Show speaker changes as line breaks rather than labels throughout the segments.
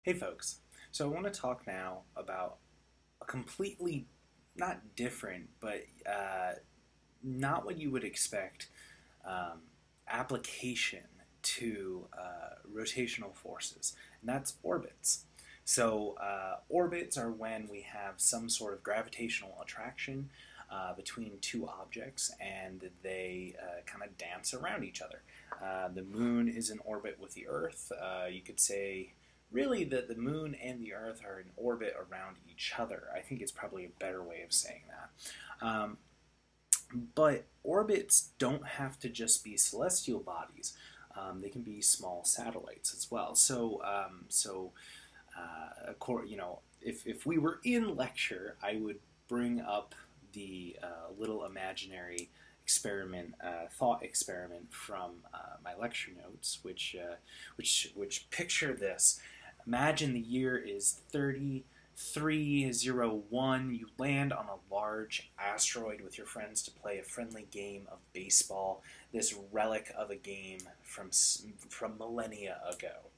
Hey folks, so I want to talk now about a completely not different, but not what you would expect um, application to rotational forces, and that's orbits. So orbits are when we have some sort of gravitational attraction between two objects, and they kind of dance around each other. The moon is in orbit with the Earth. You could say really that the moon and the Earth are in orbit around each other. I think it's probably a better way of saying that. But orbits don't have to just be celestial bodies. They can be small satellites as well. If we were in lecture, I would bring up the little imaginary experiment, thought experiment from my lecture notes, which picture this. Imagine the year is 3301. You land on a large asteroid with your friends to play a friendly game of baseball, this relic of a game from millennia ago.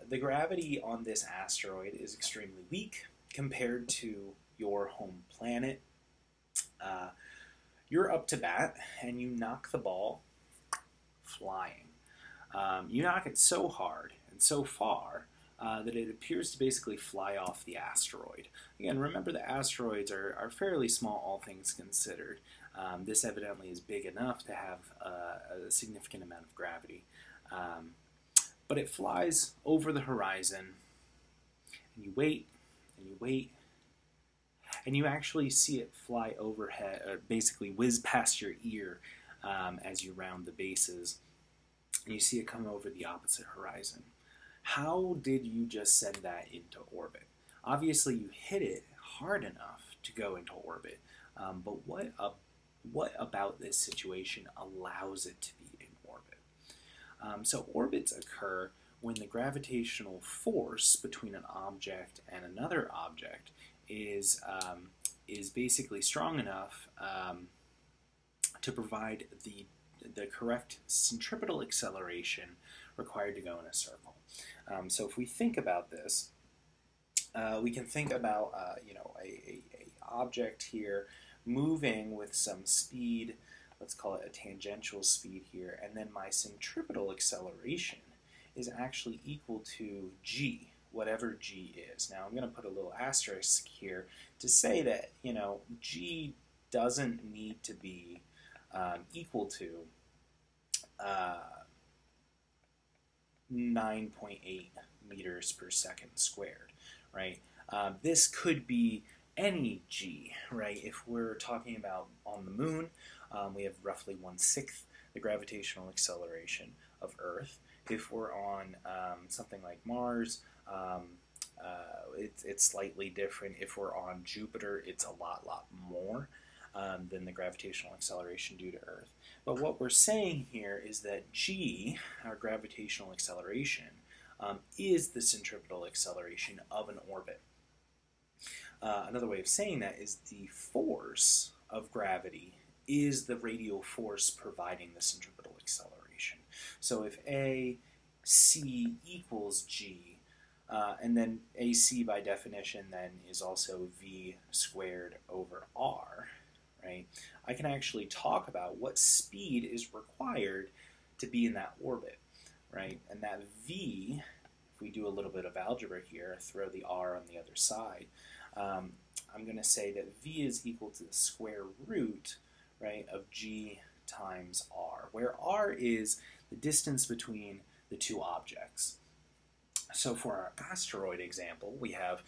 The gravity on this asteroid is extremely weak compared to your home planet. You're up to bat, and you knock the ball flying. You knock it so hard and so far that it appears to basically fly off the asteroid. Again, remember the asteroids are fairly small, all things considered. This evidently is big enough to have a significant amount of gravity. But it flies over the horizon, and you wait, and you wait, and you actually see it fly overhead, or basically whiz past your ear as you round the bases, and you see it come over the opposite horizon. How did you just send that into orbit? Obviously, you hit it hard enough to go into orbit, but what about this situation allows it to be in orbit? So orbits occur when the gravitational force between an object and another object is basically strong enough to provide the correct centripetal acceleration required to go in a circle. So if we think about this, we can think about a object here moving with some speed. Let's call it a tangential speed here, and then my centripetal acceleration is actually equal to g, whatever g is. Now I'm going to put a little asterisk here to say that g doesn't need to be equal to 9.8 meters per second squared, right? This could be any g, right? If we're talking about on the moon, we have roughly 1/6 the gravitational acceleration of Earth. If we're on something like Mars, it's slightly different. If we're on Jupiter, it's a lot more than the gravitational acceleration due to Earth. But what we're saying here is that g, our gravitational acceleration, is the centripetal acceleration of an orbit. Another way of saying that is the force of gravity is the radial force providing the centripetal acceleration. So if AC equals g, and then AC by definition then is also v squared over r, right? I can actually talk about what speed is required to be in that orbit, right? And that v, if we do a little bit of algebra here, throw the r on the other side, I'm going to say that v is equal to the square root, right, of g times r, where r is the distance between the two objects. So for our asteroid example, we have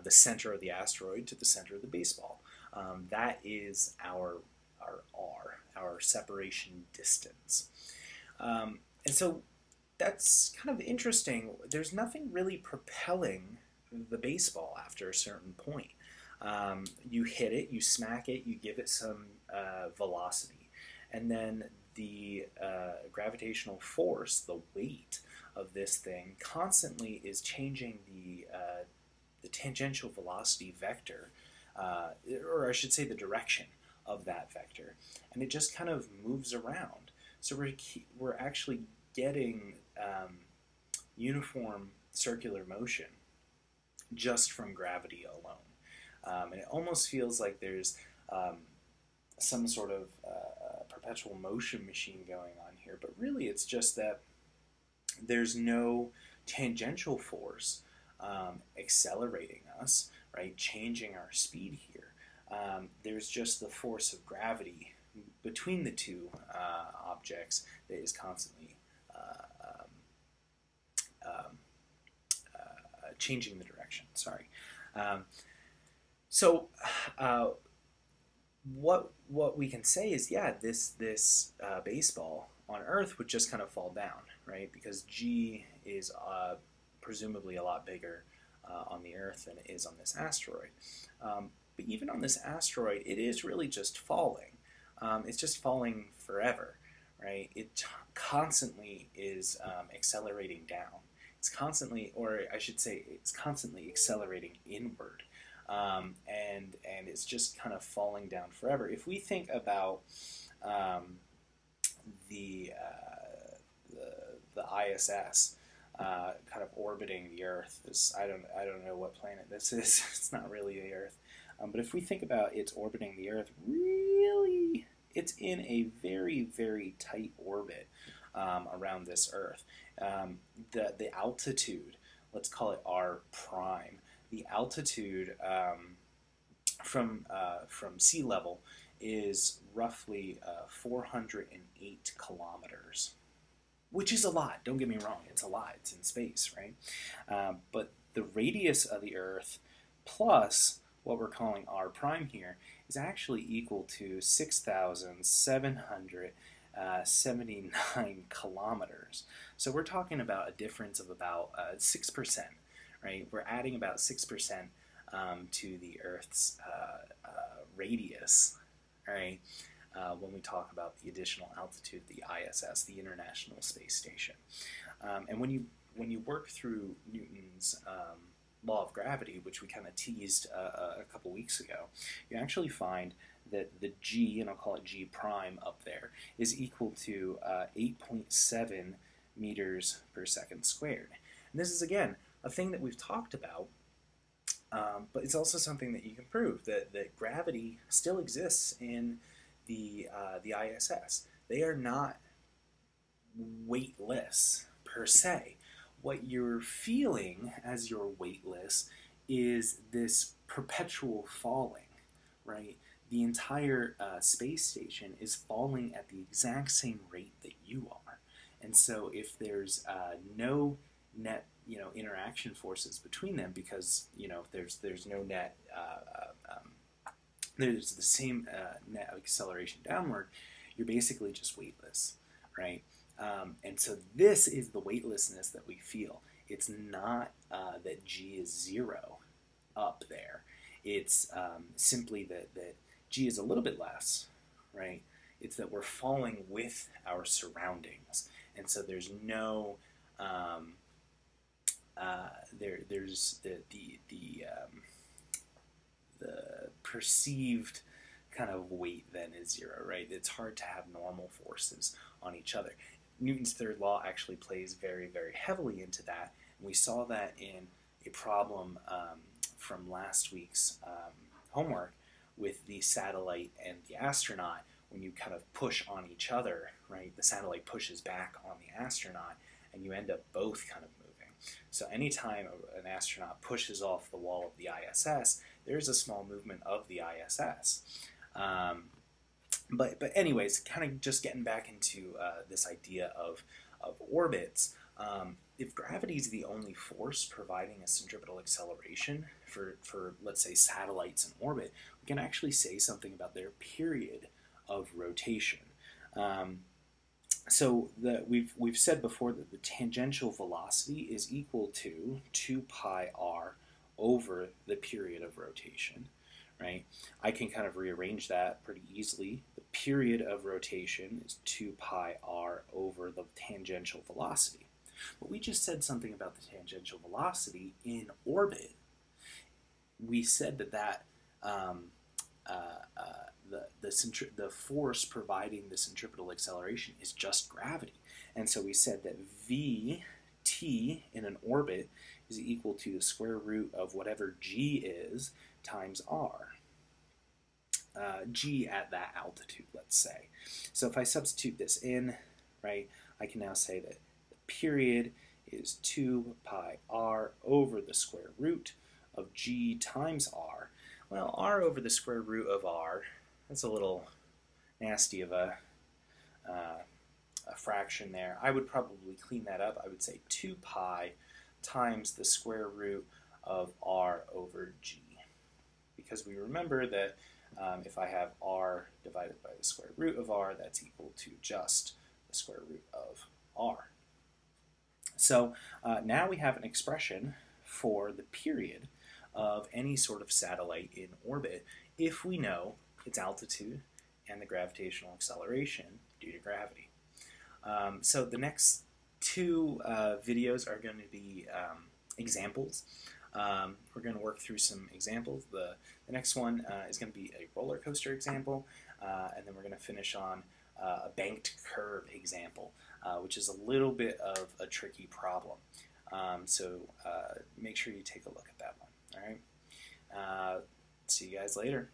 the center of the asteroid to the center of the baseball. That is our r, our separation distance. And so that's kind of interesting. There's nothing really propelling the baseball after a certain point. You hit it, you smack it, you give it some velocity, and then the gravitational force, the weight of this thing, constantly is changing the tangential velocity vector, or I should say the direction of that vector, and it just kind of moves around. So we're actually getting uniform circular motion just from gravity alone. And it almost feels like there's some sort of perpetual motion machine going on here, but really it's just that there's no tangential force accelerating us, right, changing our speed here. There's just the force of gravity between the two objects that is constantly changing the direction. Sorry. So what we can say is, yeah, this baseball on Earth would just kind of fall down, right? Because G is presumably a lot bigger on the Earth than it is on this asteroid. But even on this asteroid, it is really just falling. It's just falling forever, right? It constantly is accelerating down. It's constantly, or I should say, it's constantly accelerating inward. And it's just kind of falling down forever. If we think about the ISS kind of orbiting the Earth, I don't know what planet this is. It's not really the Earth, but if we think about it's orbiting the Earth, really, it's in a very, very tight orbit around this Earth. The altitude, let's call it R prime. The altitude from sea level is roughly 408 kilometers, which is a lot. Don't get me wrong, it's a lot. It's in space, right? But the radius of the Earth plus what we're calling R prime here is actually equal to 6,779 kilometers. So we're talking about a difference of about 6%. Right, we're adding about 6% to the Earth's radius, right? When we talk about the additional altitude, the ISS, the International Space Station, and when you work through Newton's law of gravity, which we kind of teased a couple weeks ago, you actually find that the G, and I'll call it G prime up there, is equal to 8.7 meters per second squared. And this is, again, a thing that we've talked about, but it's also something that you can prove, that gravity still exists in the ISS. They are not weightless per se. What you're feeling as you're weightless is this perpetual falling, right? The entire space station is falling at the exact same rate that you are. And so if there's no net interaction forces between them, because there's no net there's the same net acceleration downward, you're basically just weightless, right? And so this is the weightlessness that we feel. It's not that G is zero up there. It's simply that G is a little bit less, right? It's that we're falling with our surroundings, and so there's no there's the perceived kind of weight then is zero, right? It's hard to have normal forces on each other. Newton's third law actually plays very, very heavily into that, and we saw that in a problem from last week's homework with the satellite and the astronaut. When you kind of push on each other, right, the satellite pushes back on the astronaut, and you end up both kind of moving. So anytime an astronaut pushes off the wall of the ISS, there's a small movement of the ISS. But anyways, kind of just getting back into this idea of orbits, if gravity is the only force providing a centripetal acceleration for let's say satellites in orbit, we can actually say something about their period of rotation. So we've said before that the tangential velocity is equal to 2 pi r over the period of rotation, right? I can kind of rearrange that pretty easily. The period of rotation is 2 pi r over the tangential velocity. But we just said something about the tangential velocity in orbit. We said that the force providing the centripetal acceleration is just gravity. And so we said that Vt P in an orbit is equal to the square root of whatever G is times R. G at that altitude, let's say. So if I substitute this in, right, I can now say that the period is 2 pi r over the square root of G times R. Well, R over the square root of R, that's a little nasty of a fraction there. I would probably clean that up. I would say 2 pi times the square root of R over G. Because we remember that if I have R divided by the square root of R, that's equal to just the square root of R. So now we have an expression for the period of any sort of satellite in orbit if we know its altitude and the gravitational acceleration due to gravity. So the next two videos are going to be examples. We're going to work through some examples. The next one is going to be a roller coaster example, and then we're going to finish on a banked curve example, which is a little bit of a tricky problem. So make sure you take a look at that one. All right. See you guys later.